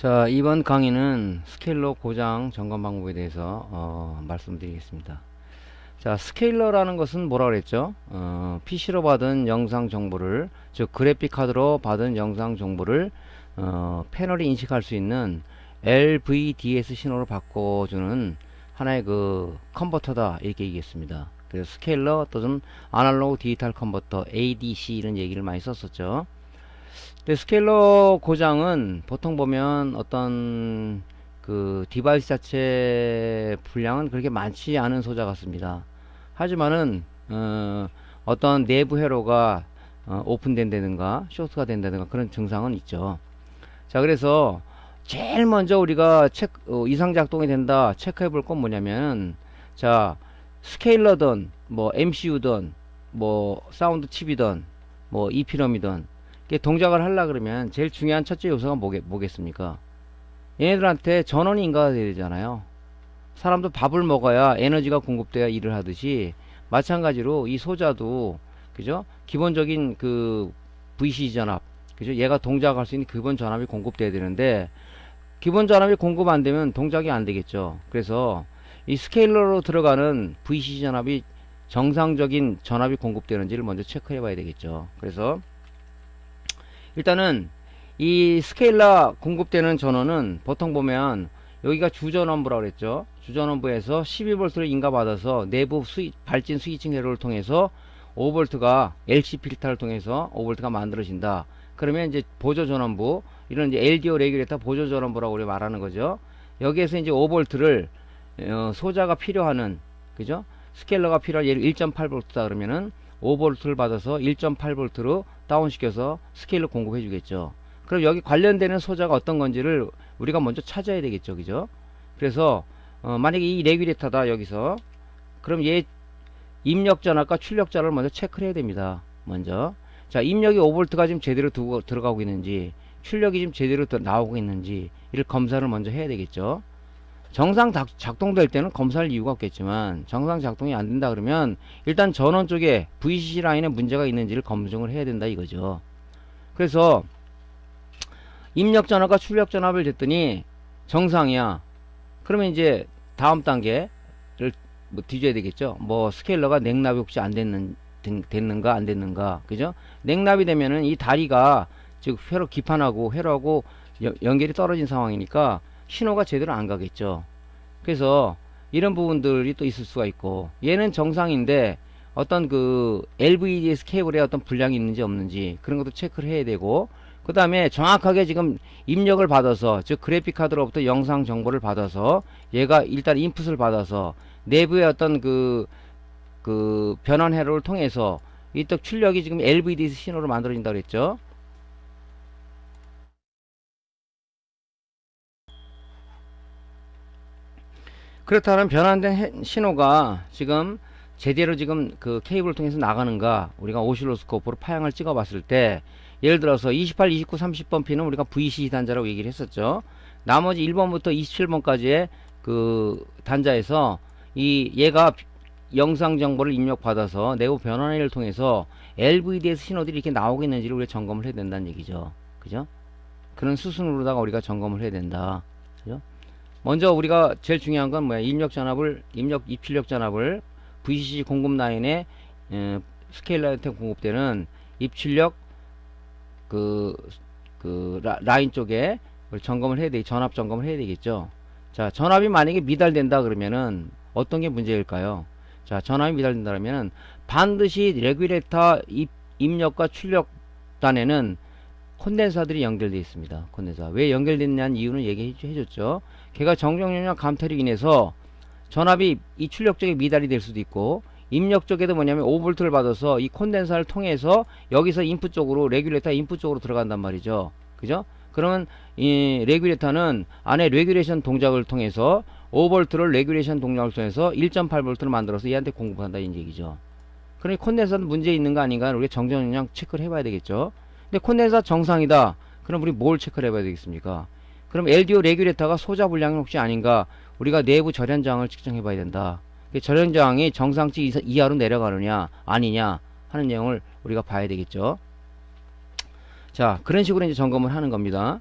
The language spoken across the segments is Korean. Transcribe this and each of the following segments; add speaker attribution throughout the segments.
Speaker 1: 자, 이번 강의는 스케일러 고장 점검 방법에 대해서 말씀드리겠습니다. 자, 스케일러라는 것은 뭐라 그랬죠? PC로 받은 영상 정보를, 즉 그래픽 카드로 받은 영상 정보를 패널이 인식할 수 있는 LVDS 신호로 바꿔주는 하나의 그 컨버터다, 이렇게 얘기했습니다. 그래서 스케일러 또는 아날로그 디지털 컨버터 ADC 이런 얘기를 많이 썼었죠. 근데 스케일러 고장은 보통 보면 어떤 그 디바이스 자체 분량은 그렇게 많지 않은 소자 같습니다. 하지만은 어떤 내부 회로가 오픈된다든가 쇼트가 된다든가 그런 증상은 있죠. 자, 그래서 제일 먼저 우리가 이상 작동이 된다 체크해 볼 건 뭐냐면, 자, 스케일러든 뭐 MCU든 뭐 사운드 칩이든 뭐 EPROM이든 동작을 하려 그러면 제일 중요한 첫째 요소가 뭐겠습니까? 얘네들한테 전원이 인가가 돼야 되잖아요. 사람도 밥을 먹어야 에너지가 공급돼야 일을 하듯이, 마찬가지로 이 소자도, 그죠? 기본적인 그 VCC 전압, 그죠? 얘가 동작할 수 있는 기본 전압이 공급돼야 되는데, 기본 전압이 공급 안 되면 동작이 안 되겠죠. 그래서 이 스케일러로 들어가는 VCC 전압이 정상적인 전압이 공급되는지를 먼저 체크해 봐야 되겠죠. 그래서 일단은 이 스케일러 공급되는 전원은 보통 보면 여기가 주전원부라고 그랬죠. 주전원부에서 12V를 인가받아서 내부 발진 스위칭 회로를 통해서 5V가 LC 필터를 통해서 5V가 만들어진다. 그러면 이제 보조 전원부, 이런 이제 LDO 레귤레이터 보조 전원부라고 우리 말하는 거죠. 여기에서 이제 5V를 소자가 필요하는, 그죠? 스케일러가 필요한, 예를 1.8V다 그러면은 5V를 받아서 1.8V로 다운시켜서 스케일러 공급해 주겠죠. 그럼 여기 관련되는 소자가 어떤 건지를 우리가 먼저 찾아야 되겠죠. 그죠? 그래서 만약에 이 레귤레이터다 여기서, 그럼 얘 입력 전압과 출력 전압을 먼저 체크를 해야 됩니다. 먼저, 자, 입력이 5V가 지금 제대로 들어가고 있는지, 출력이 지금 제대로 나오고 있는지 이를 검사를 먼저 해야 되겠죠. 정상 작동될 때는 검사할 이유가 없겠지만, 정상 작동이 안 된다 그러면 일단 전원 쪽에 VCC 라인에 문제가 있는지를 검증을 해야 된다 이거죠. 그래서 입력 전압과 출력 전압을 쟀더니 정상이야. 그러면 이제 다음 단계를 뭐 뒤져야 되겠죠. 뭐 스케일러가 냉납이 혹시 됐는가 안 됐는가, 그죠? 냉납이 되면은 이 다리가, 즉 회로 기판하고 회로하고 연결이 떨어진 상황이니까 신호가 제대로 안 가겠죠. 그래서 이런 부분들이 또 있을 수가 있고, 얘는 정상인데 어떤 그 LVDS 케이블에 어떤 불량이 있는지 없는지 그런 것도 체크를 해야 되고, 그 다음에 정확하게 지금 입력을 받아서, 즉 그래픽 카드로부터 영상 정보를 받아서 얘가 일단 인풋을 받아서 내부의 어떤 그 변환 회로를 통해서 이 또 출력이 지금 LVDS 신호로 만들어진다 그랬죠. 그렇다면 변환된 신호가 지금 제대로 지금 그 케이블을 통해서 나가는가, 우리가 오실로스코프로 파형을 찍어 봤을 때, 예를 들어서 28, 29, 30번 핀은 우리가 VCC 단자라고 얘기를 했었죠. 나머지 1번부터 27번까지의 그 단자에서 얘가 영상 정보를 입력받아서 내부 변환을 통해서 LVDS 신호들이 이렇게 나오고 있는지를 우리가 점검을 해야 된다는 얘기죠. 그죠? 그런 수순으로다가 우리가 점검을 해야 된다. 그죠? 먼저 우리가 제일 중요한 건 뭐야? 입출력 전압을 VCC 공급 라인에 스케일러한테 공급되는 입출력 라인 쪽에 점검을 해야 전압 점검을 해야 되겠죠. 자, 전압이 만약에 미달된다 그러면은 어떤 게 문제일까요? 자, 전압이 미달된다 그러면은 반드시 레귤레이터 입력과 출력 단에는 콘덴서들이 연결되어 있습니다. 콘덴서. 왜 연결됐냐는 이유는 얘기해 줬죠. 걔가 정정용량 감퇴로 인해서 전압이 이 출력 쪽에 미달이 될 수도 있고, 입력 쪽에도 뭐냐면 5V를 받아서 이 콘덴서를 통해서 여기서 인풋 쪽으로, 레귤레이터 인풋 쪽으로 들어간단 말이죠. 그죠? 그러면 이 레귤레이터는 안에 레귤레이션 동작을 통해서 5V를 레귤레이션 동작을 통해서 1.8V를 만들어서 얘한테 공급한다 이 얘기죠. 그러니 콘덴서는 문제 있는 거 아닌가, 우리가 정정용량 체크를 해봐야 되겠죠. 근데 콘덴서 정상이다. 그럼 우리 뭘 체크를 해봐야 되겠습니까? 그럼 LDO 레귤레이터가 소자 불량이 혹시 아닌가, 우리가 내부 절연저항을 측정해 봐야 된다. 절연저항이 정상치 이하로 내려가느냐 아니냐 하는 내용을 우리가 봐야 되겠죠. 자, 그런 식으로 이제 점검을 하는 겁니다.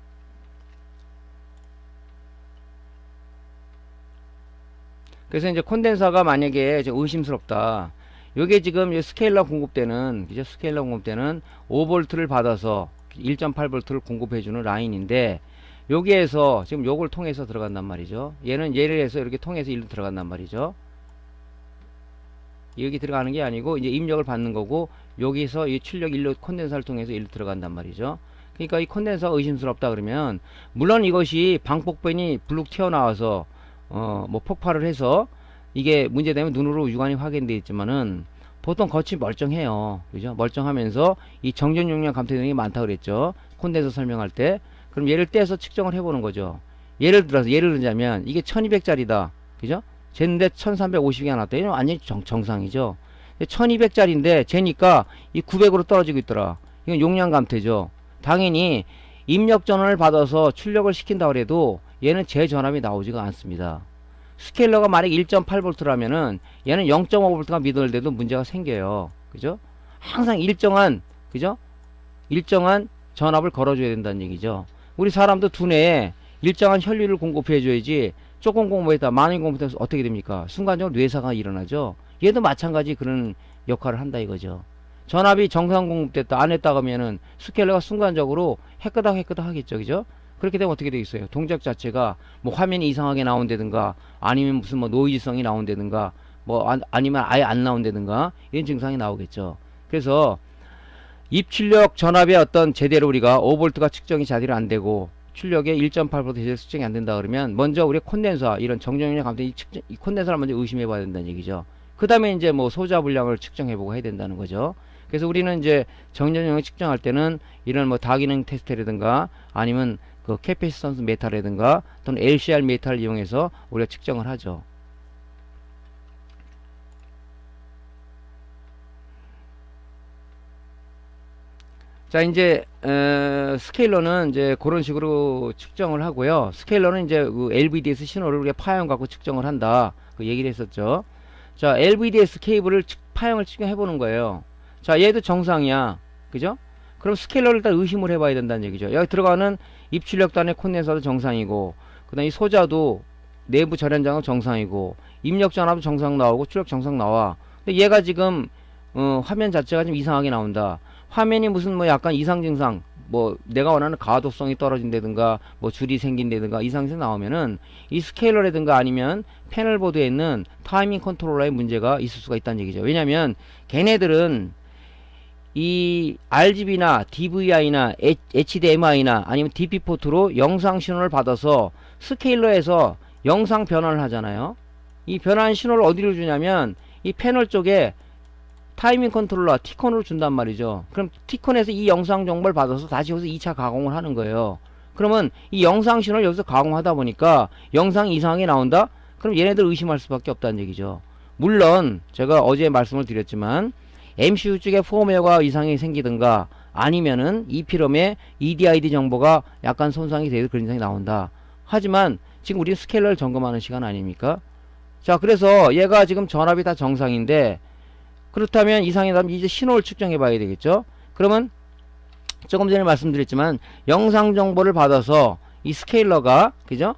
Speaker 1: 그래서 이제 콘덴서가 만약에 좀 의심스럽다. 요게 지금 이 스케일러 공급대는, 그죠? 스케일러 공급대는 5V를 받아서 1.8V를 공급해주는 라인인데, 여기에서 지금 요걸 통해서 들어간단 말이죠. 얘는 얘를 해서 이렇게 통해서 일로 들어간단 말이죠. 여기 들어가는 게 아니고 이제 입력을 받는 거고, 여기서 이 출력 일로 콘덴서를 통해서 일로 들어간단 말이죠. 그러니까 이 콘덴서가 의심스럽다 그러면, 물론 이것이 방폭변이 블룩 튀어나와서 뭐 폭발을 해서 이게 문제되면 눈으로 육안이 확인되어 있지만은 보통 겉이 멀쩡해요. 그죠? 멀쩡하면서 이 정전 용량 감퇴 등이 많다 그랬죠. 콘덴서 설명할 때. 그럼 얘를 떼서 측정을 해보는 거죠. 예를 들자면 이게 1200짜리다. 그죠? 쟀는데 1350이 나왔다. 이건 완전히 정상이죠. 1200짜리인데 재니까 이 900으로 떨어지고 있더라. 이건 용량 감퇴죠. 당연히 입력 전원을 받아서 출력을 시킨다 그래도 얘는 재전압이 나오지가 않습니다. 스케일러가 만약 1.8V라면은 얘는 0.5V가 미들돼도 문제가 생겨요. 그죠? 항상 그죠? 일정한 전압을 걸어줘야 된다는 얘기죠. 우리 사람도 두뇌에 일정한 혈류를 공급해줘야지 조금 공급했다, 많이 공급해서 어떻게 됩니까? 순간적으로 뇌사가 일어나죠. 얘도 마찬가지 그런 역할을 한다 이거죠. 전압이 정상 공급됐다, 안 했다 그러면은 스케일러가 순간적으로 해끄덕 하겠죠. 그죠? 그렇게 되면 어떻게 되겠어요? 동작 자체가 뭐 화면이 이상하게 나온다든가, 아니면 무슨 뭐 노이즈성이 나온다든가, 뭐 아니면 아예 안 나온다든가, 이런 증상이 나오겠죠. 그래서 입출력 전압의 어떤 제대로 우리가 5V가 측정이 제대로 안 되고 출력의 1.8V 제대로 측정이 안 된다 그러면 먼저 우리 콘덴서, 이런 정전용량 감퇴 이 콘덴서를 먼저 의심해 봐야 된다는 얘기죠. 그 다음에 이제 뭐 소자 분량을 측정해 보고 해야 된다는 거죠. 그래서 우리는 이제 정전용량 측정할 때는 이런 뭐 다기능 테스트라든가, 아니면 그 캐패시턴스 메타라든가, 또는 LCR 메타를 이용해서 우리가 측정을 하죠. 자, 이제 스케일러는 이제 그런 식으로 측정을 하고요. 스케일러는 이제 그 LVDS 신호를 우리가 파형 갖고 측정을 한다, 그 얘기를 했었죠. 자, LVDS 케이블을 파형을 측정해 보는 거예요. 자, 얘도 정상이야. 그죠? 그럼 스케일러를 일단 의심을 해봐야 된다는 얘기죠. 여기 들어가는 입출력단의 콘덴서도 정상이고, 그 다음에 이 소자도 내부 절연장은 정상이고, 입력 전압도 정상 나오고, 출력 정상 나와. 근데 얘가 지금 화면 자체가 좀 이상하게 나온다. 화면이 무슨 뭐 약간 이상 증상, 뭐 내가 원하는 가독성이 떨어진다든가, 뭐 줄이 생긴다든가 이상이 나오면은 이 스케일러라든가 아니면 패널보드에 있는 타이밍 컨트롤러에 문제가 있을 수가 있다는 얘기죠. 왜냐면 걔네들은 이 RGB나 DVI나 HDMI나 아니면 DP 포트로 영상 신호를 받아서 스케일러에서 영상 변환을 하잖아요. 이 변환 신호를 어디로 주냐면 이 패널 쪽에 타이밍 컨트롤러 T콘으로 준단 말이죠. 그럼 T콘에서 이 영상 정보를 받아서 다시 여기서 2차 가공을 하는 거예요. 그러면 이 영상 신호를 여기서 가공하다 보니까 영상이 이상하게 나온다? 그럼 얘네들 의심할 수밖에 없다는 얘기죠. 물론 제가 어제 말씀을 드렸지만 MCU 쪽에 폼웨어가 이상이 생기든가, 아니면은 EPROM의 EDID 정보가 약간 손상이 돼서 그런 이상이 나온다. 하지만 지금 우리 스케일러를 점검하는 시간 아닙니까? 자, 그래서 얘가 지금 전압이 다 정상인데, 그렇다면 이상이라면 이제 신호를 측정해 봐야 되겠죠. 그러면 조금 전에 말씀드렸지만 영상 정보를 받아서 이 스케일러가, 그죠?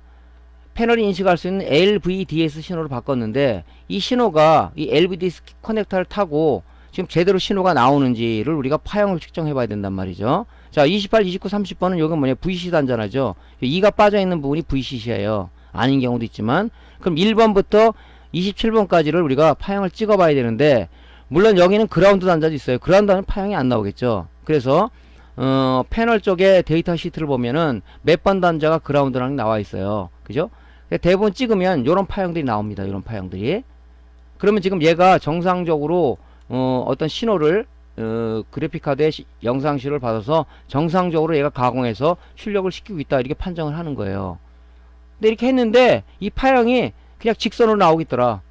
Speaker 1: 패널이 인식할 수 있는 LVDS 신호를 바꿨는데, 이 신호가 이 LVDS 커넥터를 타고 지금 제대로 신호가 나오는지를 우리가 파형을 측정해 봐야 된단 말이죠. 자, 28, 29, 30번은 요건 뭐냐? VCC 단자라죠. 2가 빠져있는 부분이 VCC예요. 아닌 경우도 있지만, 그럼 1번부터 27번까지를 우리가 파형을 찍어 봐야 되는데, 물론 여기는 그라운드 단자도 있어요. 그라운드는 파형이 안 나오겠죠. 그래서 패널 쪽에 데이터 시트를 보면은 몇 번 단자가 그라운드랑 나와 있어요. 그죠? 대부분 찍으면 요런 파형들이 나옵니다. 요런 파형들이. 그러면 지금 얘가 정상적으로 어떤 신호를 그래픽카드에 영상 신호를 받아서 정상적으로 얘가 가공해서 출력을 시키고 있다, 이렇게 판정을 하는 거예요. 근데 이렇게 했는데 이 파형이 그냥 직선으로 나오고 있더라.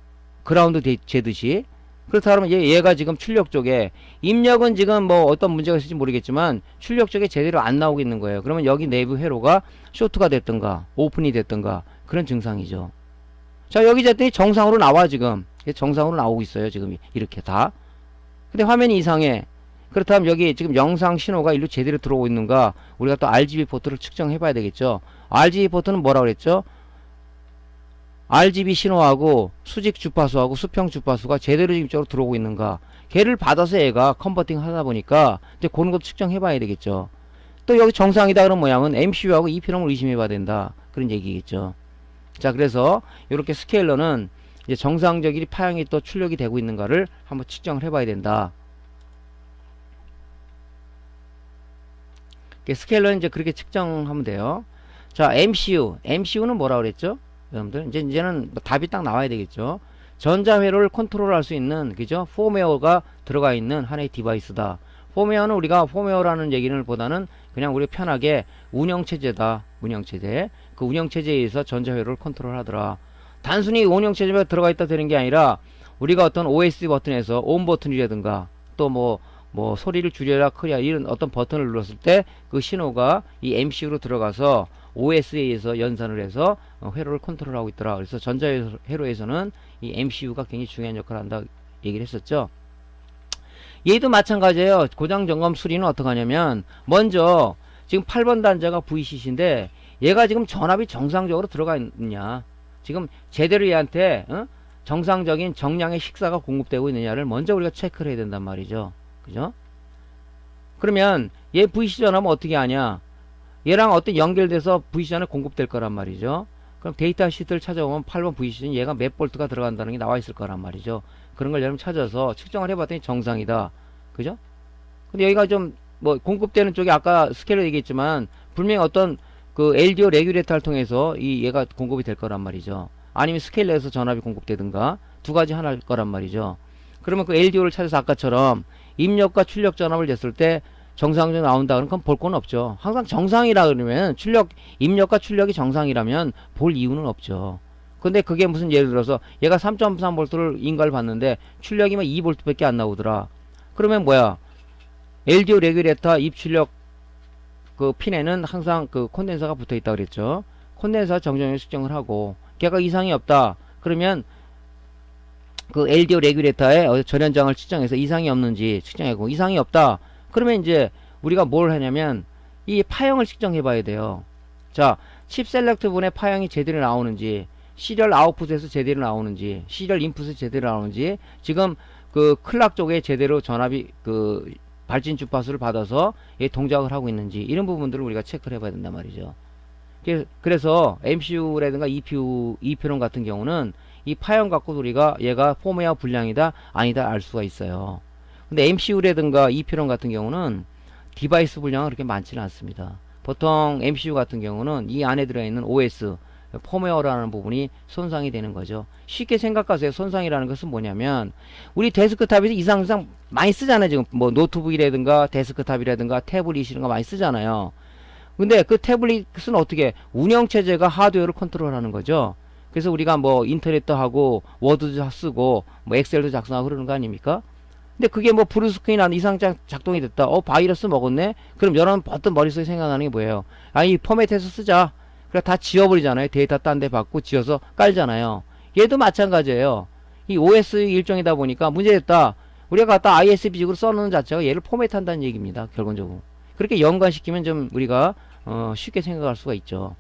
Speaker 1: 그라운드 재듯이. 그렇다 그러면 얘가 지금 출력 쪽에, 입력은 지금 뭐 어떤 문제가 있을지 모르겠지만 출력 쪽에 제대로 안 나오고 있는 거예요. 그러면 여기 내부 회로가 쇼트가 됐던가 오픈이 됐던가 그런 증상이죠. 자, 여기 잤더니 정상으로 나와. 지금 정상으로 나오고 있어요. 지금 이렇게 다. 근데 화면이 이상해. 그렇다면 여기 지금 영상 신호가 일로 제대로 들어오고 있는가, 우리가 또 RGB 포트를 측정해 봐야 되겠죠. RGB 포트는 뭐라고 그랬죠? RGB 신호하고 수직 주파수하고 수평 주파수가 제대로 지금 쪽으로 들어오고 있는가. 걔를 받아서 얘가 컨버팅 하다 보니까 이제 그런 것도 측정해 봐야 되겠죠. 또 여기 정상이다 그런 모양은 MCU하고 EP롬을 의심해 봐야 된다. 그런 얘기겠죠. 자, 그래서 이렇게 스케일러는 이제 정상적인 파형이 또 출력이 되고 있는가를 한번 측정을 해 봐야 된다. 스케일러는 이제 그렇게 측정하면 돼요. 자, MCU는 뭐라 그랬죠? 여러분들 이제는 뭐 답이 딱 나와야 되겠죠. 전자회로를 컨트롤할 수 있는, 그죠? 폼웨어가 들어가 있는 하나의 디바이스다. 폼웨어는 우리가 폼웨어라는 얘기를 보다는 그냥 우리 편하게 운영체제다. 운영체제. 그 운영체제에서 전자회로를 컨트롤하더라. 단순히 운영체제가 들어가 있다 되는 게 아니라 우리가 어떤 OS 버튼에서 온 버튼이라든가 또 뭐 소리를 줄여라 크랴 이런 어떤 버튼을 눌렀을 때 그 신호가 이 MCU로 들어가서 OS에 의해서 연산을 해서 회로를 컨트롤하고 있더라. 그래서 전자회로에서는 이 MCU가 굉장히 중요한 역할을 한다 얘기를 했었죠. 얘도 마찬가지예요. 고장 점검 수리는 어떻게 하냐면 먼저 지금 8번 단자가 VCC인데 얘가 지금 전압이 정상적으로 들어가 있느냐, 지금 제대로 얘한테 정상적인 정량의 식사가 공급되고 있느냐를 먼저 우리가 체크를 해야 된단 말이죠. 그죠? 그러면 얘 VC 전압은 어떻게 하냐? 얘랑 어떤 연결돼서 VC 전압이 공급될 거란 말이죠. 그럼 데이터 시트를 찾아보면 8번 VC는 얘가 몇 볼트가 들어간다는 게 나와 있을 거란 말이죠. 그런 걸 여러분 찾아서 측정을 해봤더니 정상이다. 그죠? 근데 여기가 좀 뭐 공급되는 쪽에 아까 스케일로 얘기했지만 분명히 어떤 그 LDO 레귤레이터를 통해서 얘가 공급이 될 거란 말이죠. 아니면 스케일러에서 전압이 공급되든가 두 가지 하나일 거란 말이죠. 그러면 그 LDO를 찾아서 아까처럼 입력과 출력 전압을 쟀을 때 정상적으로 나온다 그러면 그건 볼 건 없죠. 항상 정상이라 그러면 입력과 출력이 정상이라면 볼 이유는 없죠. 근데 그게 무슨 예를 들어서 얘가 3.3V를 인가를 받는데 출력이면 2V 밖에 안 나오더라. 그러면 뭐야? LDO 레귤레이터 입출력 그 핀에는 항상 그 콘덴서가 붙어 있다 그랬죠. 콘덴서 정정을 측정을 하고 걔가 이상이 없다. 그러면 그 LDO 레귤레이터의 전현장을 측정해서 이상이 없는지 측정하고 이상이 없다. 그러면 이제 우리가 뭘 하냐면 이 파형을 측정해 봐야 돼요. 자, 칩 셀렉트 분의 파형이 제대로 나오는지, 시리얼 아웃풋에서 제대로 나오는지, 시리얼 인풋에서 제대로 나오는지, 지금 그 클락 쪽에 제대로 전압이 그 발진 주파수를 받아서 동작을 하고 있는지 이런 부분들을 우리가 체크를 해봐야 된단 말이죠. 그래서 MCU라든가 EPROM 같은 경우는 이 파형 갖고 우리가 얘가 폼웨어 불량이다 아니다 알 수가 있어요. 근데 MCU라든가 EPROM 같은 경우는 디바이스 불량은 그렇게 많지는 않습니다. 보통 MCU 같은 경우는 이 안에 들어있는 OS 폼웨어라는 부분이 손상이 되는 거죠. 쉽게 생각하세요. 손상이라는 것은 뭐냐면 우리 데스크탑에서 이상 많이 쓰잖아요. 지금 뭐 노트북이라든가 데스크탑이라든가 태블릿 이런 거 많이 쓰잖아요. 근데 그 태블릿은 어떻게 운영체제가 하드웨어를 컨트롤하는 거죠. 그래서 우리가 뭐 인터넷도 하고 워드도 쓰고 뭐 엑셀도 작성하고 그러는 거 아닙니까? 근데 그게 뭐 브루스크린 안 이상 작동이 됐다. 바이러스 먹었네? 그럼 여러분 어떤 머릿속에 생각나는 게 뭐예요? 이 포맷해서 쓰자. 그래 다 지워버리잖아요. 데이터 딴 데 받고 지워서 깔잖아요. 얘도 마찬가지예요. 이 OS 일종이다 보니까 문제됐다. 우리가 갖다 ISB식으로 써놓는 자체가 얘를 포맷한다는 얘기입니다. 결론적으로. 그렇게 연관시키면 좀 우리가 쉽게 생각할 수가 있죠.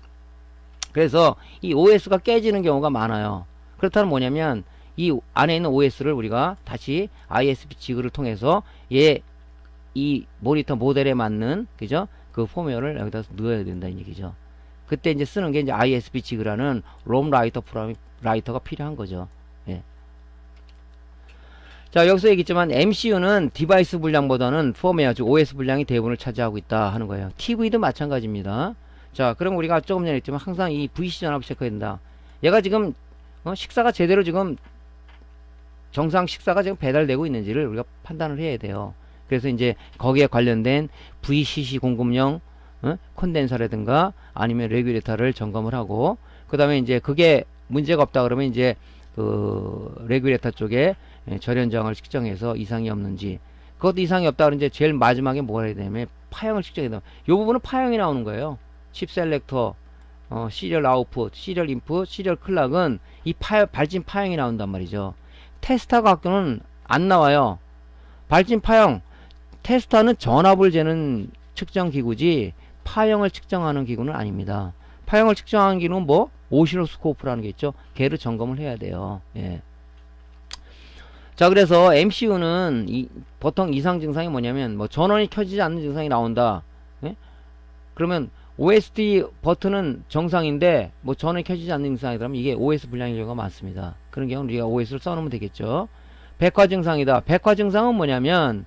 Speaker 1: 그래서 이 OS가 깨지는 경우가 많아요. 그렇다면 뭐냐면 이 안에 있는 OS를 우리가 다시 ISB 지그를 통해서 이 모니터 모델에 맞는 그죠? 그 폼웨어를 여기다 넣어야 된다는 얘기죠. 그때 이제 쓰는 게 이제 ISB 지그라는 롬 라이터가 필요한 거죠. 예. 자, 여기서 얘기했지만 MCU는 디바이스 분량보다는 폼웨어 즉 OS 분량이 대부분을 차지하고 있다 하는 거예요. TV도 마찬가지입니다. 자, 그럼 우리가 조금 전에 했지만 항상 이 VC 전압을 체크해야 된다. 얘가 지금 식사가 제대로 지금 정상 식사가 지금 배달되고 있는지를 우리가 판단을 해야 돼요. 그래서 이제 거기에 관련된 VCC 공급용 콘덴서라든가 아니면 레귤레이터를 점검을 하고, 그 다음에 이제 그게 문제가 없다 그러면 이제 그 레귤레이터 쪽에 절연장을 측정해서 이상이 없는지, 그것도 이상이 없다 그러면 이제 제일 마지막에 뭐가 해야 되냐면 파형을 측정해야 돼요. 이 부분은 파형이 나오는 거예요. 칩 셀렉터, 시리얼 아웃풋, 시리얼 인풋, 시리얼 클락은 이 발진 파형이 나온단 말이죠. 테스터 갖고는 안 나와요. 발진 파형, 테스터는 전압을 재는 측정 기구지 파형을 측정하는 기구는 아닙니다. 파형을 측정하는 기구는 뭐? 오시로스코프라는 게 있죠. 걔를 점검을 해야 돼요. 예. 자, 그래서 MCU는 보통 이상 증상이 뭐냐면 뭐 전원이 켜지지 않는 증상이 나온다. 예? 그러면 OSD 버튼은 정상인데 뭐 전원이 켜지지 않는 증상이라면 이게 OS 불량일 경우가 많습니다. 그런 경우는 우리가 OS를 써놓으면 되겠죠. 백화 증상이다. 백화 증상은 뭐냐면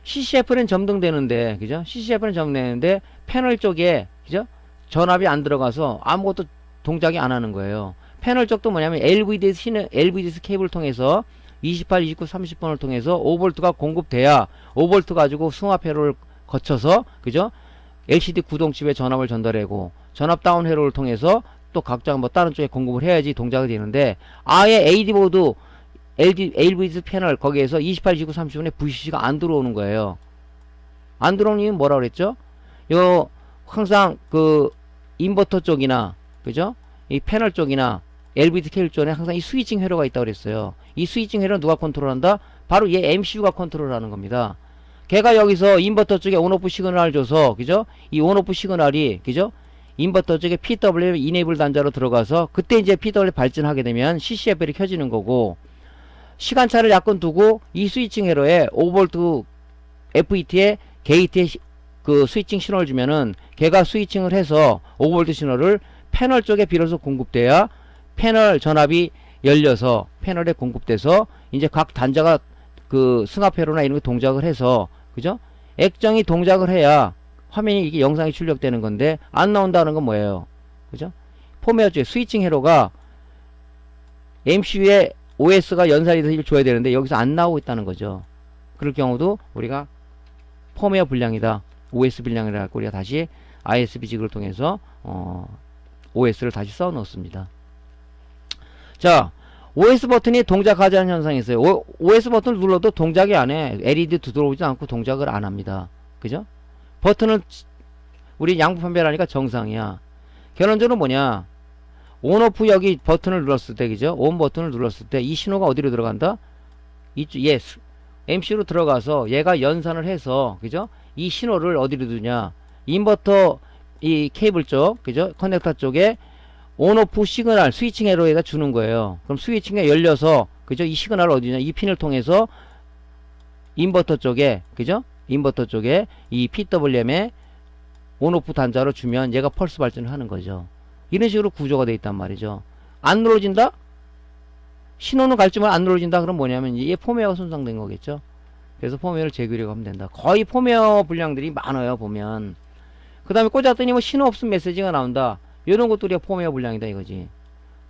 Speaker 1: CCF는 점등되는데, 그죠? CCF는 점등되는데 패널 쪽에, 그죠? 전압이 안 들어가서 아무것도 동작이 안 하는 거예요. 패널 쪽도 뭐냐면 LVDS 케이블을 통해서 28, 29, 30번을 통해서 5V가 공급돼야 5V 가지고 승합 회로를 거쳐서, 그죠? LCD 구동칩에 전압을 전달하고 전압 다운 회로를 통해서 또 각자 뭐 다른 쪽에 공급을 해야지 동작이 되는데, 아예 AD보드 LVDS 패널 거기에서 28, 29, 30분에 VCC가 안 들어오는 거예요. 안 들어오는 이유는 뭐라 그랬죠? 요 항상 그 인버터 쪽이나, 그죠? 이 패널 쪽이나 LVD 케이블 쪽에 항상 이 스위칭 회로가 있다고 그랬어요. 이 스위칭 회로는 누가 컨트롤한다? 바로 얘 MCU가 컨트롤하는 겁니다. 걔가 여기서 인버터 쪽에 온오프 시그널을 줘서, 그죠? 이 온오프 시그널이, 그죠? 인버터 쪽에 PWM 이네이블 단자로 들어가서 그때 이제 PWM 발전하게 되면 CCFL이 켜지는 거고, 시간차를 약간 두고 이 스위칭 회로에 5V FET에 게이트에 그 스위칭 신호를 주면은 걔가 스위칭을 해서 5V 신호를 패널 쪽에 비로소 공급돼야 패널 전압이 열려서 패널에 공급돼서 이제 각 단자가 그 승합 회로나 이런 게 동작을 해서, 그죠? 액정이 동작을 해야 화면이 이게 영상이 출력되는 건데 안 나온다는 건 뭐예요? 그죠? 폼웨어 쪽에 스위칭 회로가 MCU에 OS가 연산이 돼서 이걸 줘야 되는데 여기서 안 나오고 있다는 거죠. 그럴 경우도 우리가 펌웨어 불량이다, OS 불량이라고 우리가 다시 ISB 직을 통해서 OS를 다시 써 넣습니다. 자, OS 버튼이 동작하지 않는 현상이 있어요. OS 버튼을 눌러도 동작이 안 해. LED 들어오지 않고 동작을 안 합니다. 그죠? 버튼은 우리 양부 판별하니까 정상이야. 결론적으로 뭐냐? 온오프 여기 버튼을 눌렀을 때, 그죠? 온 버튼을 눌렀을 때 이 신호가 어디로 들어간다? 이쪽, MC로 들어가서 얘가 연산을 해서, 그죠? 이 신호를 어디로 두냐? 인버터 이 케이블 쪽, 그죠? 커넥터 쪽에 온오프 시그널 스위칭 회로에다 주는 거예요. 그럼 스위칭에 열려서, 그죠? 이 시그널을 어디냐? 이 핀을 통해서 인버터 쪽에, 그죠? 인버터 쪽에 이 PWM에 온오프 단자로 주면 얘가 펄스 발전을 하는 거죠. 이런 식으로 구조가 되어 있단 말이죠. 안 눌러진다? 신호는 갈지만 안 눌러진다? 그럼 뭐냐면 얘 폼웨어가 손상된 거겠죠. 그래서 폼웨어를 재교류하고 하면 된다. 거의 폼웨어 불량들이 많아요, 보면. 그 다음에 꽂았더니 뭐 신호 없음 메시지가 나온다. 이런 것도 우리가 폼웨어 불량이다 이거지.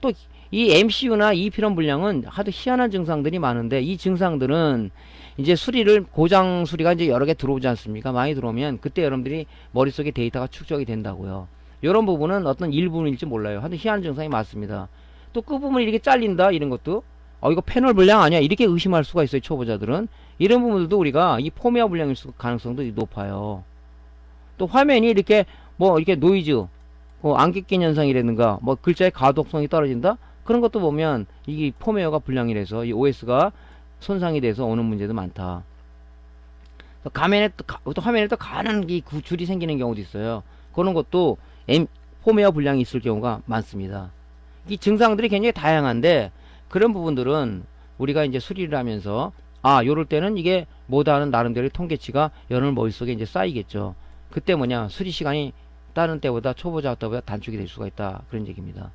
Speaker 1: 또 이 MCU나 EEPROM 불량은 하도 희한한 증상들이 많은데, 이 증상들은 이제 수리를, 고장 수리가 이제 여러 개 들어오지 않습니까? 많이 들어오면 그때 여러분들이 머릿속에 데이터가 축적이 된다고요. 이런 부분은 어떤 일부분일지 몰라요. 하도 희한한 증상이 많습니다. 또 끝부분이 이렇게 잘린다, 이런 것도 이거 패널 불량 아니야, 이렇게 의심할 수가 있어요, 초보자들은. 이런 부분들도 우리가 이 폼웨어 불량일 가능성도 높아요. 또 화면이 이렇게 뭐 이렇게 노이즈, 안개 낀 현상이라든가 뭐 글자의 가독성이 떨어진다, 그런 것도 보면 이게 폼웨어가 불량이라서 이 OS가 손상이 돼서 오는 문제도 많다. 또 화면에 또 가는 이 줄이 생기는 경우도 있어요. 그런 것도 폼웨어 불량이 있을 경우가 많습니다. 이 증상들이 굉장히 다양한데, 그런 부분들은 우리가 이제 수리를 하면서 요럴 때는 이게 뭐다는 나름대로의 통계치가 여러분 머릿속에 이제 쌓이겠죠. 그때 뭐냐, 수리 시간이 다른 때보다, 초보자 때보다 단축이 될 수가 있다, 그런 얘기입니다.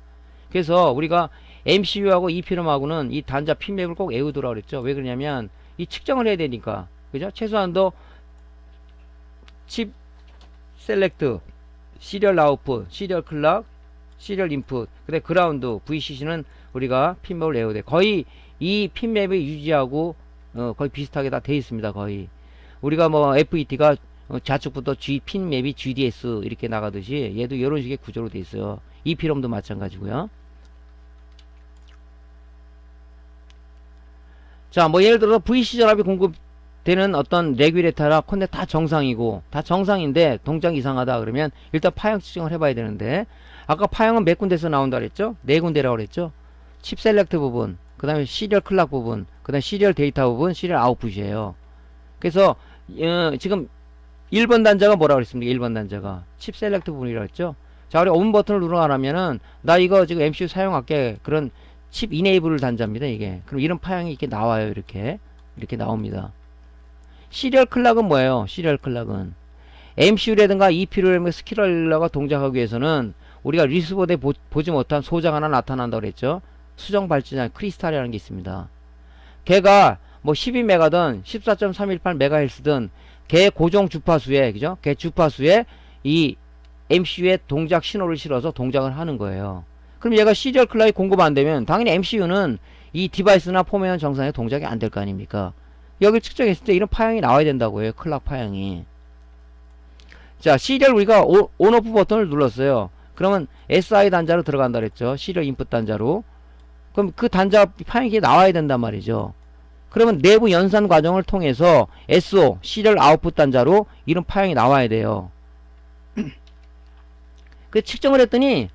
Speaker 1: 그래서 우리가 MCU하고 EEPROM하고는 이 단자 핀맵을 꼭 외우더라 그랬죠. 왜 그러냐면 이 측정을 해야 되니까, 그죠? 최소한도 칩 셀렉트, 시리얼 아웃풋, 시리얼 클락, 시리얼 인풋, 그다음에 그라운드, VCC는 우리가 핀맵을 외워야 돼. 거의 이 핀맵을 유지하고 거의 비슷하게 다 돼 있습니다. 거의 우리가 뭐 FET가 좌측부터 핀맵이 GDS 이렇게 나가듯이 얘도 이런 식의 구조로 돼 있어요. EEPROM도 마찬가지고요. 자, 뭐 예를 들어서 VC 전압이 공급되는 어떤 레귤레터나 콘넥 다 정상이고, 다 정상인데 동작 이상하다 그러면 일단 파형 측정을 해봐야 되는데, 아까 파형은 몇 군데서 나온다 그랬죠? 네 군데라고 그랬죠? 칩 셀렉트 부분, 그 다음에 시리얼 클락 부분, 그 다음에 시리얼 데이터 부분, 시리얼 아웃풋이에요. 그래서 지금 1번 단자가 뭐라고 그랬습니까? 1번 단자가 칩 셀렉트 부분이라고 했죠? 자, 우리 온 버튼을 누르라면은 나 이거 지금 MCU 사용할게. 그런 칩 이네이블 단자입니다, 이게. 그럼 이런 파형이 이렇게 나와요, 이렇게 나옵니다. 시리얼 클락은 뭐예요? 시리얼 클락은 MCU라든가 EPROM 스킬러가 동작하기 위해서는 우리가 리스보드에 보지 못한 소장 하나 나타난다고 그랬죠. 수정 발진한 크리스탈이라는 게 있습니다. 걔가 뭐 12메가든 14.318MHz든 걔 고정 주파수에, 그죠? 걔 주파수에 이 MCU에 동작 신호를 실어서 동작을 하는 거예요. 그럼 얘가 시리얼 클락이 공급 안 되면 당연히 MCU는 이 디바이스나 폼에는 정상에 동작이 안 될 거 아닙니까? 여기 측정했을 때 이런 파형이 나와야 된다고 해요. 클락 파형이. 자, 시리얼 우리가 온오프 버튼을 눌렀어요. 그러면 SI 단자로 들어간다 그랬죠. 시리얼 인풋 단자로. 그럼 그 단자 파형이 나와야 된단 말이죠. 그러면 내부 연산 과정을 통해서 SO, 시리얼 아웃풋 단자로 이런 파형이 나와야 돼요. 그 측정을 했더니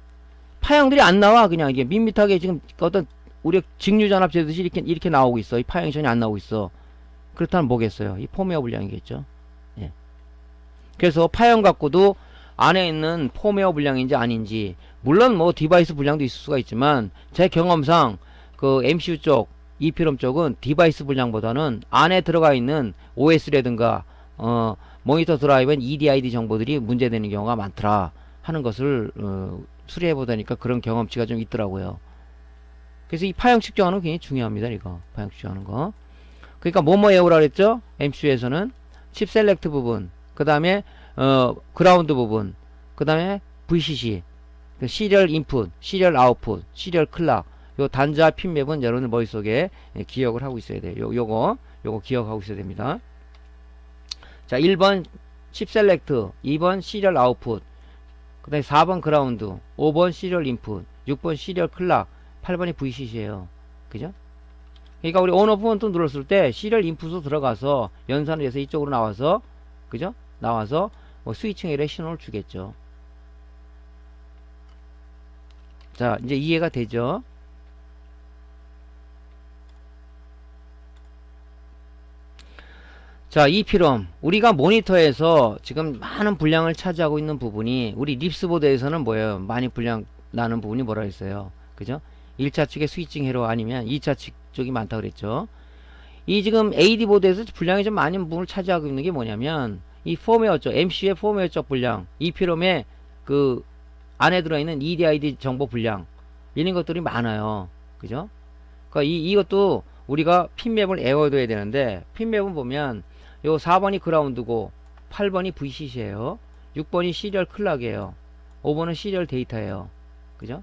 Speaker 1: 파형들이 안 나와. 그냥 이게 밋밋하게 지금 어떤 우리 직류전압 재듯이 이렇게 나오고 있어. 이 파형이 전혀 안 나오고 있어. 그렇다면 뭐겠어요? 이 폼웨어 불량이겠죠. 예. 그래서 파형 갖고도 안에 있는 폼웨어 불량인지 아닌지, 물론 뭐 디바이스 불량도 있을 수가 있지만 제 경험상 그 MCU 쪽, EPROM 쪽은 디바이스 불량보다는 안에 들어가 있는 OS라든가 모니터 드라이브엔 EDID 정보들이 문제되는 경우가 많더라 하는 것을 수리해 보다니까 그런 경험치가 좀 있더라고요. 그래서 이 파형 측정하는 거 굉장히 중요합니다. 이거 파형 측정하는 거. 그러니까 뭐뭐 에오라 그랬죠? MCU에서는 칩 셀렉트 부분, 그 다음에 그라운드 부분, 그 다음에 VCC, 시리얼 인풋, 시리얼 아웃풋, 시리얼 클락, 요 단자 핀맵은 여러분들 머릿속에 기억을 하고 있어야 돼요. 요거 기억하고 있어야 됩니다. 자, 1번 칩 셀렉트, 2번 시리얼 아웃풋, 그 다음에 4번 그라운드, 5번 시리얼 인풋, 6번 시리얼 클락, 8번이 VCC예요. 그죠? 그러니까 우리 온오프 버튼 눌렀을 때 시리얼 인풋으로 들어가서 연산을 해서 이쪽으로 나와서, 그죠? 나와서 뭐 스위칭 헬의 신호를 주겠죠. 자, 이제 이해가 되죠? 자, EPROM. 우리가 모니터에서 지금 많은 분량을 차지하고 있는 부분이 우리 립스보드에서는 뭐예요? 많이 분량 나는 부분이 뭐라 했어요? 그죠? 1차 측의 스위칭 회로 아니면 2차 측 쪽이 많다 그랬죠. 이 지금 AD 보드에서 분량이 좀 많은 부분을 차지하고 있는 게 뭐냐면 이 폼웨어 쪽, MCU의 폼웨어 쪽 분량, EPROM의 그 안에 들어있는 EDID 정보 분량, 이런 것들이 많아요. 그죠? 그러니까 이것도 우리가 핀맵을 외워둬야 되는데, 핀맵은 보면 요 4번이 그라운드고 8번이 VCC예요. 6번이 시리얼 클락이에요. 5번은 시리얼 데이터예요. 그죠?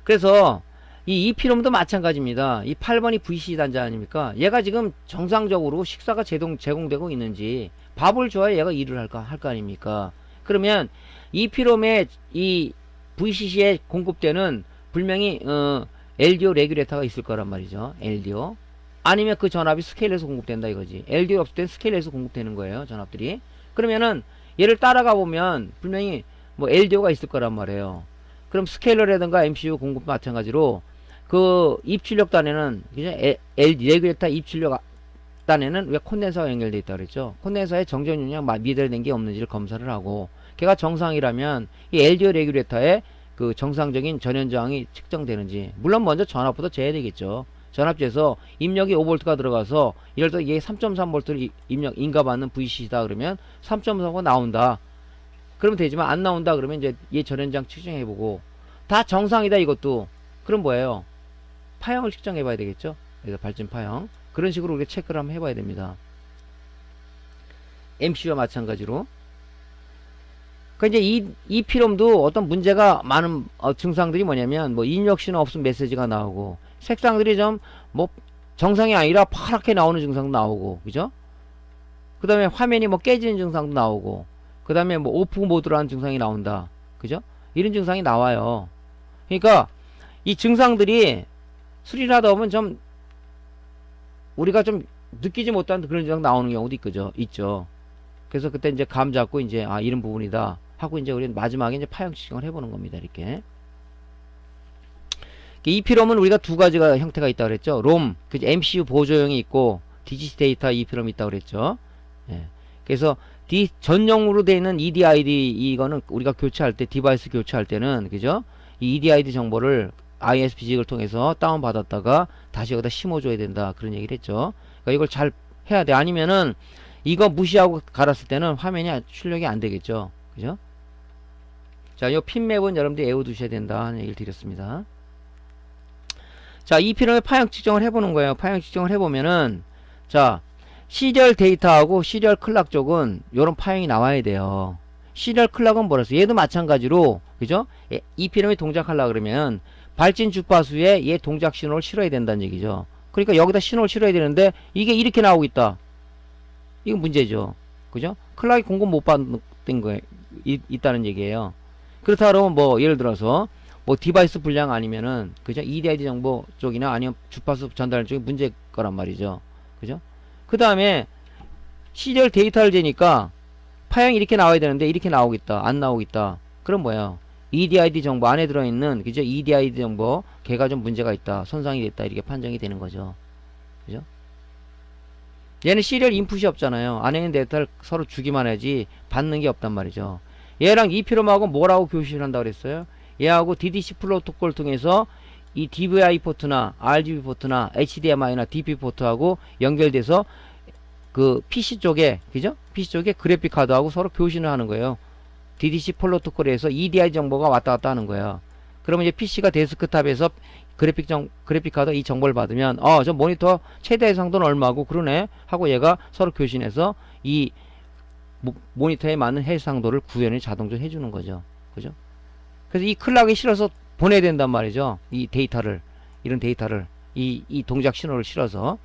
Speaker 1: 그래서 이 EPROM도 마찬가지입니다. 이 8번이 VCC 단자 아닙니까? 얘가 지금 정상적으로 식사가 제공되고 있는지 밥을 줘야 얘가 일을 할 거 아닙니까? 그러면 EPROM의 이 VCC에 공급되는 분명히 LDO 레귤레이터가 있을 거란 말이죠. LDO. 아니면 그 전압이 스케일에서 공급된다 이거지. LDO 없을 땐 스케일에서 공급되는 거예요. 전압들이. 그러면은 얘를 따라가 보면 분명히 뭐 LDO가 있을 거란 말이에요. 그럼 스케일러라든가 MCU 공급 마찬가지로 그 입출력 단에는 그죠? 레귤레이터 입출력 단에는 왜 콘덴서가 연결되어 있다 그랬죠. 콘덴서의 정전 용량 미달된 게 없는지를 검사를 하고 걔가 정상이라면 이 LDO 레귤레이터의 그 정상적인 전현 저항이 측정되는지, 물론 먼저 전압부터 재야 되겠죠. 전압재에서 입력이 5V가 들어가서 예를 들어 이게 3.3V를 입력 인가받는 VCC다 그러면 3.3가 나온다. 그러면 되지만 안 나온다 그러면 이제 얘 전현장 측정해보고 다 정상이다 이것도. 그럼 뭐예요? 파형을 측정해봐야 되겠죠. 그래서 발진 파형. 그런 식으로 우리가 체크를 한번 해봐야 됩니다. MCU와 마찬가지로. 그러니까 이제 이 EPROM도 어떤 문제가 많은 증상들이 뭐냐면 뭐 입력 신호 없음 메시지가 나오고 색상들이 좀 뭐 정상이 아니라 파랗게 나오는 증상도 나오고, 그죠? 그 다음에 화면이 뭐 깨지는 증상도 나오고, 그 다음에 뭐 오프 모드라는 증상이 나온다, 그죠? 이런 증상이 나와요. 그러니까 이 증상들이 수리를 하다 보면 좀 우리가 좀 느끼지 못한 그런 증상 나오는 경우도 있죠. 그래서 그때 이제 감 잡고 이제 아 이런 부분이다 하고 이제 우리는 마지막에 이제 파형 측정을 해보는 겁니다. 이렇게. EPROM은 우리가 두 가지가 형태가 있다고 그랬죠. 롬, MCU 보조용이 있고 디지스 데이터 EPROM이 있다고 그랬죠. 예. 그래서 전용으로 되어 있는 EDID, 이거는 우리가 교체할 때, 디바이스 교체할 때는, 그죠? 이 EDID 정보를 ISP직을 통해서 다운받았다가 다시 여기다 심어줘야 된다. 그런 얘기를 했죠. 그러니까 이걸 잘 해야 돼. 아니면은, 이거 무시하고 갈았을 때는 화면이 출력이 안 되겠죠. 그죠? 자, 요 핀맵은 여러분들이 외워두셔야 된다 하는 얘기를 드렸습니다. 자, 이 핀의 파형 측정을 해보는 거예요. 파형 측정을 해보면은, 자, 시리얼 데이터하고 시리얼 클락 쪽은 요런 파형이 나와야 돼요. 시리얼 클락은 뭐랬어? 얘도 마찬가지로, 그죠? 이 핀을 동작하려고 그러면 발진 주파수에 얘 동작 신호를 실어야 된다는 얘기죠. 그러니까 여기다 신호를 실어야 되는데 이게 이렇게 나오고 있다. 이건 문제죠. 그죠? 클락이 공급 못 받은 거에 있다는 얘기예요. 그렇다 그러면 뭐 예를 들어서 뭐 디바이스 불량 아니면은 그죠? EDID 정보 쪽이나 아니면 주파수 전달 쪽이 문제일 거란 말이죠. 그죠? 그 다음에 시리얼 데이터를 재니까 파형이 이렇게 나와야 되는데 이렇게 나오고 있다. 안 나오고 있다. 그럼 뭐야? EDID 정보 안에 들어있는 그죠? EDID 정보 걔가 좀 문제가 있다. 손상이 됐다. 이렇게 판정이 되는 거죠. 그죠? 얘는 시리얼 인풋이 없잖아요. 안에 있는 데이터를 서로 주기만 하지 받는 게 없단 말이죠. 얘랑 EP롬하고 뭐라고 교신을 한다고 그랬어요? 얘하고 DDC 프로토콜 통해서 이 DVI 포트나 RGB 포트나 HDMI나 DP 포트하고 연결돼서 그 PC 쪽에, 그죠? PC 쪽에 그래픽 카드하고 서로 교신을 하는 거예요. DDC 프로토콜에서 EDI 정보가 왔다 갔다 하는 거예요. 그러면 이제 PC가 데스크탑에서 그래픽 카드 이 정보를 받으면, 저 모니터 최대 해상도는 얼마고, 그러네? 하고 얘가 서로 교신해서 이 모니터에 맞는 해상도를 구현을 자동적으로 해주는 거죠. 그죠? 그래서 이 클락이 실어서 보내야 된단 말이죠. 이 데이터를, 이런 데이터를, 이 동작 신호를 실어서.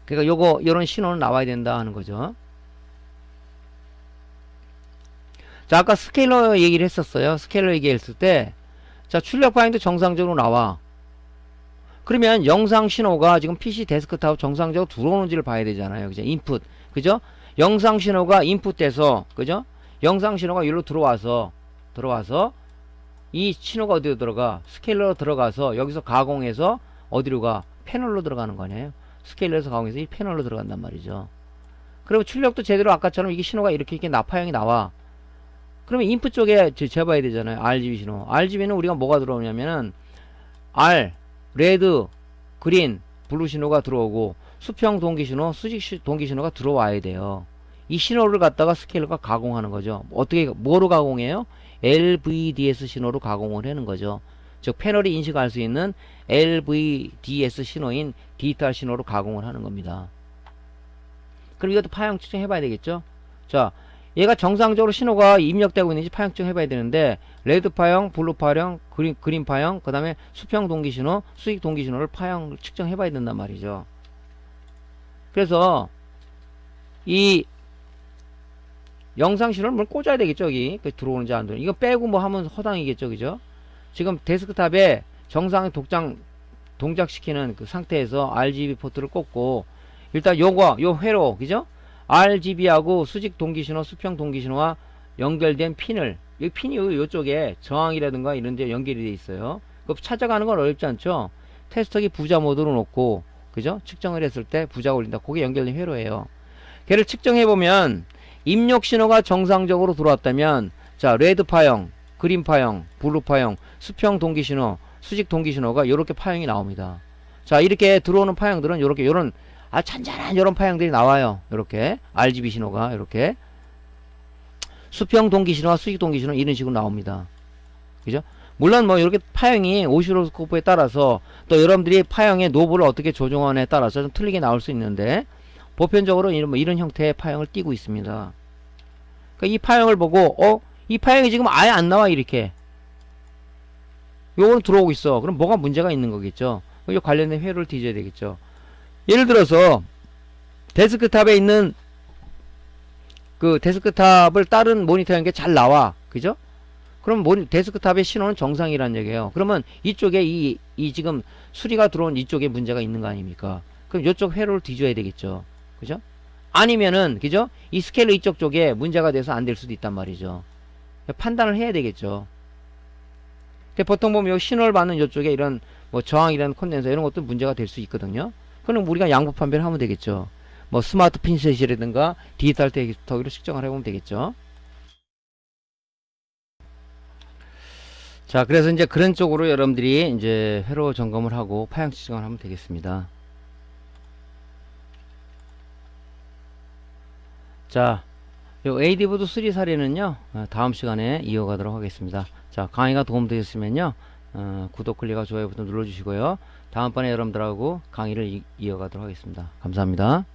Speaker 1: 그러니까 요런 신호는 나와야 된다 하는 거죠. 자, 아까 스케일러 얘기를 했었어요. 스케일러 얘기했을 때, 자, 출력 파일도 정상적으로 나와. 그러면 영상 신호가 지금 PC 데스크탑 정상적으로 들어오는지를 봐야 되잖아요. 그죠? 인풋. 그죠? 영상 신호가 인풋돼서, 그죠? 영상 신호가 여기로 들어와서 이 신호가 어디로 들어가? 스케일러로 들어가서 여기서 가공해서 어디로 가? 패널로 들어가는 거 아니에요? 스케일러에서 가공해서 이 패널로 들어간단 말이죠. 그리고 출력도 제대로 아까처럼 이게 신호가 이렇게 나파형이 나와. 그러면 인풋 쪽에 재봐야 되잖아요. RGB 신호. RGB는 우리가 뭐가 들어오냐면은 R, 레드, 그린, 블루 신호가 들어오고 수평 동기 신호, 수직 동기 신호가 들어와야 돼요. 이 신호를 갖다가 스케일러가 가공하는 거죠. 어떻게, 뭐로 가공해요? LVDS 신호로 가공을 하는 거죠. 즉, 패널이 인식할 수 있는 LVDS 신호인 디지털 신호로 가공을 하는 겁니다. 그럼 이것도 파형 측정해 봐야 되겠죠? 자, 얘가 정상적으로 신호가 입력되고 있는지 파형 측정해 봐야 되는데, 레드 파형, 블루 파형, 그린 파형, 그 다음에 수평 동기 신호, 수직 동기 신호를 파형 측정해 봐야 된단 말이죠. 그래서, 이 영상 신호를 뭘 꽂아야 되겠죠, 여기. 들어오는지 안 들어오는지. 이거 빼고 뭐 하면 허당이겠죠, 그죠? 지금 데스크탑에 정상의 동작시키는 그 상태에서 RGB 포트를 꽂고, 일단 요 회로, 그죠? RGB하고 수직 동기신호, 수평 동기신호와 연결된 핀을, 이 핀이 요쪽에 저항이라든가 이런 데 연결이 돼 있어요. 그 찾아가는 건 어렵지 않죠? 테스터기 부자 모드로 놓고, 그죠? 측정을 했을 때 부자가 올린다. 그게 연결된 회로예요. 걔를 측정해보면, 입력 신호가 정상적으로 들어왔다면, 자, 레드 파형, 그린 파형, 블루 파형, 수평 동기 신호, 수직 동기 신호가 요렇게 파형이 나옵니다. 자, 이렇게 들어오는 파형들은 요렇게, 요런, 잔잔한 요런 파형들이 나와요. 요렇게. RGB 신호가, 요렇게. 수평 동기 신호와 수직 동기 신호, 이런 식으로 나옵니다. 그죠? 물론 뭐, 이렇게 파형이 오시로스코프에 따라서, 또 여러분들이 파형의 노브를 어떻게 조정하느냐에 따라서 좀 틀리게 나올 수 있는데, 보편적으로 이런 형태의 파형을 띄고 있습니다. 그러니까 이 파형을 보고, 이 파형이 지금 아예 안 나와, 이렇게. 요거는 들어오고 있어. 그럼 뭐가 문제가 있는 거겠죠? 이 관련된 회로를 뒤져야 되겠죠. 예를 들어서, 데스크탑에 있는, 그 데스크탑을 다른 모니터인 게 잘 나와. 그죠? 그럼 데스크탑의 신호는 정상이라는 얘기예요. 그러면 이쪽에 이 지금 수리가 들어온 이쪽에 문제가 있는 거 아닙니까? 그럼 이쪽 회로를 뒤져야 되겠죠. 그죠? 아니면은, 그죠? 이 스케일러 이쪽 쪽에 문제가 돼서 안 될 수도 있단 말이죠. 판단을 해야 되겠죠. 근데 보통 보면 요 신호를 받는 이쪽에 이런 뭐 저항이라는 콘덴서 이런 것도 문제가 될 수 있거든요. 그럼 우리가 양보 판별을 하면 되겠죠. 뭐 스마트 핀셋이라든가 디지털 데이터기로 측정을 해보면 되겠죠. 자, 그래서 이제 그런 쪽으로 여러분들이 이제 회로 점검을 하고 파형치 측정을 하면 되겠습니다. 자, 요 AD보드 3 사례는요, 다음 시간에 이어가도록 하겠습니다. 자, 강의가 도움되셨으면요, 구독, 클릭과 좋아요 버튼 눌러주시고요. 다음번에 여러분들하고 강의를 이어가도록 하겠습니다. 감사합니다.